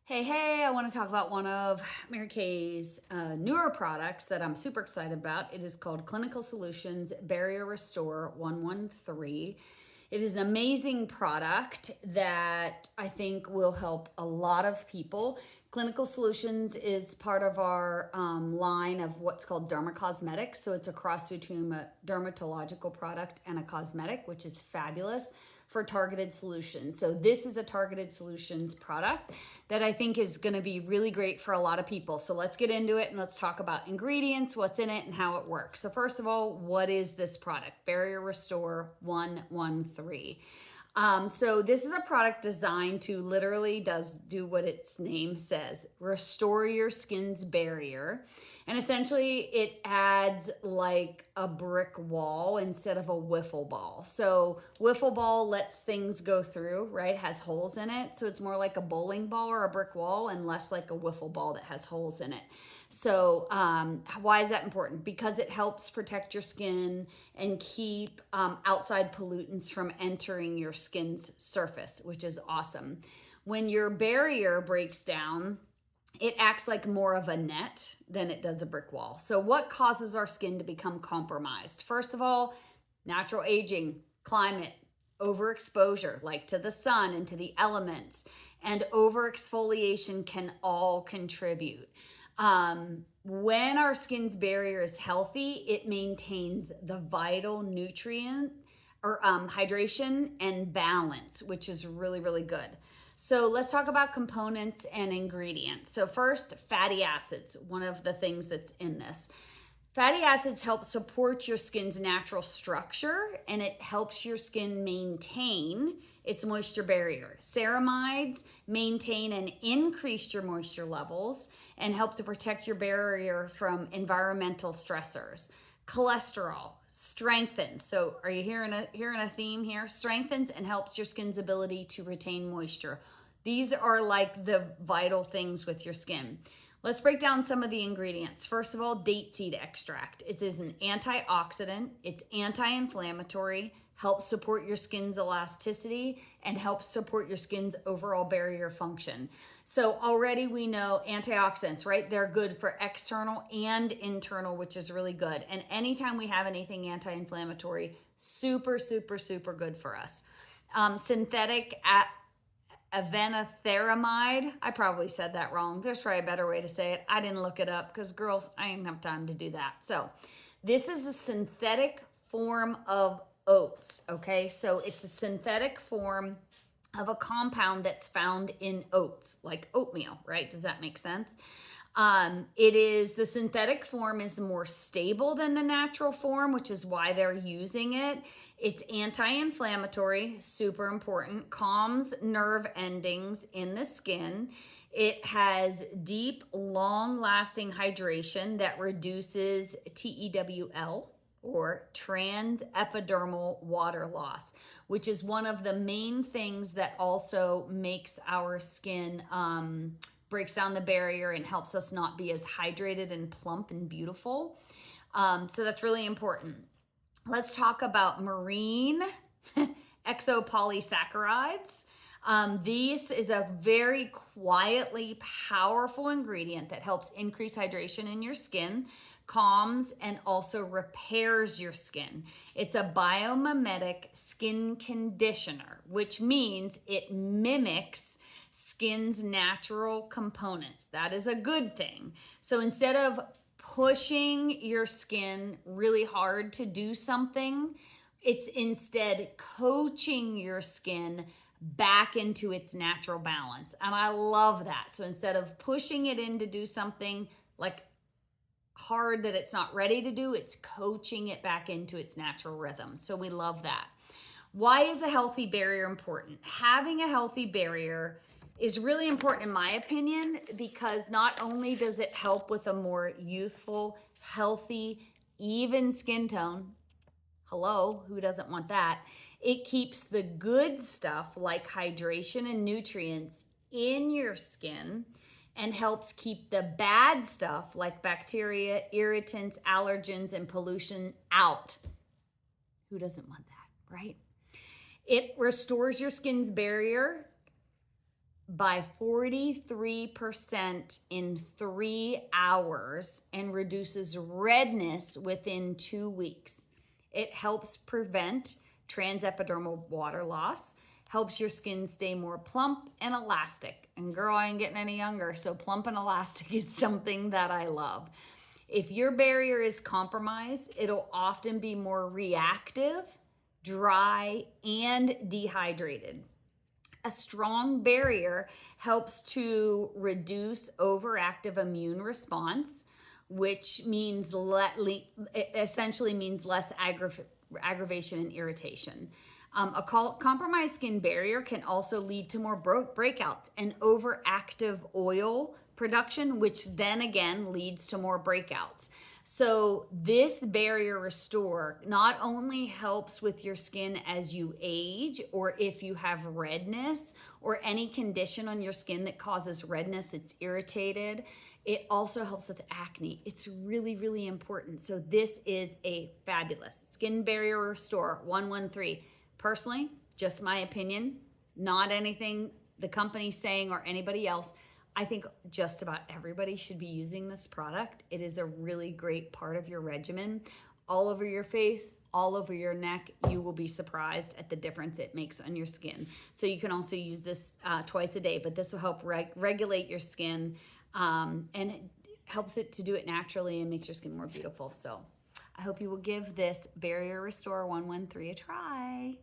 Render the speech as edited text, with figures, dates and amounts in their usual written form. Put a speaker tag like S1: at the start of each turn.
S1: Hey, I want to talk about one of Mary Kay's newer products that I'm super excited about. It is called Clinical Solutions Barrier Restore 113. It is an amazing product that I think will help a lot of people. Clinical Solutions is part of our line of what's called Derma Cosmetics. So it's a cross between a dermatological product and a cosmetic, which is fabulous for targeted solutions. So this is a targeted solutions product that I think is going to be really great for a lot of people. So let's get into it and let's talk about ingredients, what's in it, and how it works. So first of all, what is this product? Barrier Restore 113. So this is a product designed to literally do what its name says, restore your skin's barrier. And essentially it adds like a brick wall instead of a wiffle ball. So wiffle ball lets things go through, right? It has holes in it. So it's more like a bowling ball or a brick wall and less like a wiffle ball that has holes in it. So why is that important? Because it helps protect your skin and keep outside pollutants from entering your skin's surface, which is awesome. When your barrier breaks down, it acts like more of a net than it does a brick wall. So what causes our skin to become compromised? First of all, natural aging, climate, overexposure, like to the sun and to the elements, and overexfoliation can all contribute. When our skin's barrier is healthy, it maintains the vital nutrient or hydration and balance, which is really, really good. So let's talk about components and ingredients. So first, fatty acids, one of the things that's in this. Fatty acids help support your skin's natural structure and it helps your skin maintain its moisture barrier. Ceramides maintain and increase your moisture levels and help to protect your barrier from environmental stressors. Cholesterol strengthens. So are you hearing a theme here? Strengthens and helps your skin's ability to retain moisture. These are like the vital things with your skin. Let's break down some of the ingredients. First of all, date seed extract. It is an antioxidant, it's anti-inflammatory, helps support your skin's elasticity, and helps support your skin's overall barrier function. So already we know antioxidants, right? They're good for external and internal, which is really good. And anytime we have anything anti-inflammatory, super, super, super good for us. Synthetic avenotheramide. I probably said that wrong. There's probably a better way to say it. I didn't look it up because girls, I didn't have time to do that. So this is a synthetic form of oats. Okay. So it's a synthetic form of a compound that's found in oats, like oatmeal, right? Does that make sense? The synthetic form is more stable than the natural form, which is why they're using it. It's anti-inflammatory, super important, calms nerve endings in the skin. It has deep, long-lasting hydration that reduces TEWL, or transepidermal water loss, which is one of the main things that also makes our skin breaks down the barrier and helps us not be as hydrated and plump and beautiful. So that's really important. Let's talk about marine exopolysaccharides. This is a very quietly powerful ingredient that helps increase hydration in your skin, calms, and also repairs your skin. It's a biomimetic skin conditioner, which means it mimics skin's natural components. That is a good thing. So instead of pushing your skin really hard to do something, it's instead coaching your skin back into its natural balance. And I love that. So instead of pushing it in to do something like hard that it's not ready to do, it's coaching it back into its natural rhythm. So we love that. Why is a healthy barrier important? Having a healthy barrier is really important in my opinion, because not only does it help with a more youthful, healthy, even skin tone. Hello, who doesn't want that? It keeps the good stuff like hydration and nutrients in your skin and helps keep the bad stuff like bacteria, irritants, allergens, and pollution out. Who doesn't want that, right? It restores your skin's barrier by 43% in 3 hours and reduces redness within 2 weeks. It helps prevent transepidermal water loss, helps your skin stay more plump and elastic. And girl, I ain't getting any younger, so plump and elastic is something that I love. If your barrier is compromised, it'll often be more reactive, dry, and dehydrated. A strong barrier helps to reduce overactive immune response, which means essentially means less aggravation and irritation. A compromised skin barrier can also lead to more breakouts and overactive oil production, which then again leads to more breakouts. So this barrier restore not only helps with your skin as you age, or if you have redness or any condition on your skin that causes redness, it's irritated. It also helps with acne. It's really, really important. So this is a fabulous Skin Barrier Restore 113. Personally, just my opinion, not anything the company's saying or anybody else. I think just about everybody should be using this product. It is a really great part of your regimen. All over your face, all over your neck, you will be surprised at the difference it makes on your skin. So you can also use this twice a day, but this will help regulate your skin and it helps it to do it naturally and makes your skin more beautiful. So I hope you will give this Barrier Restore 113 a try.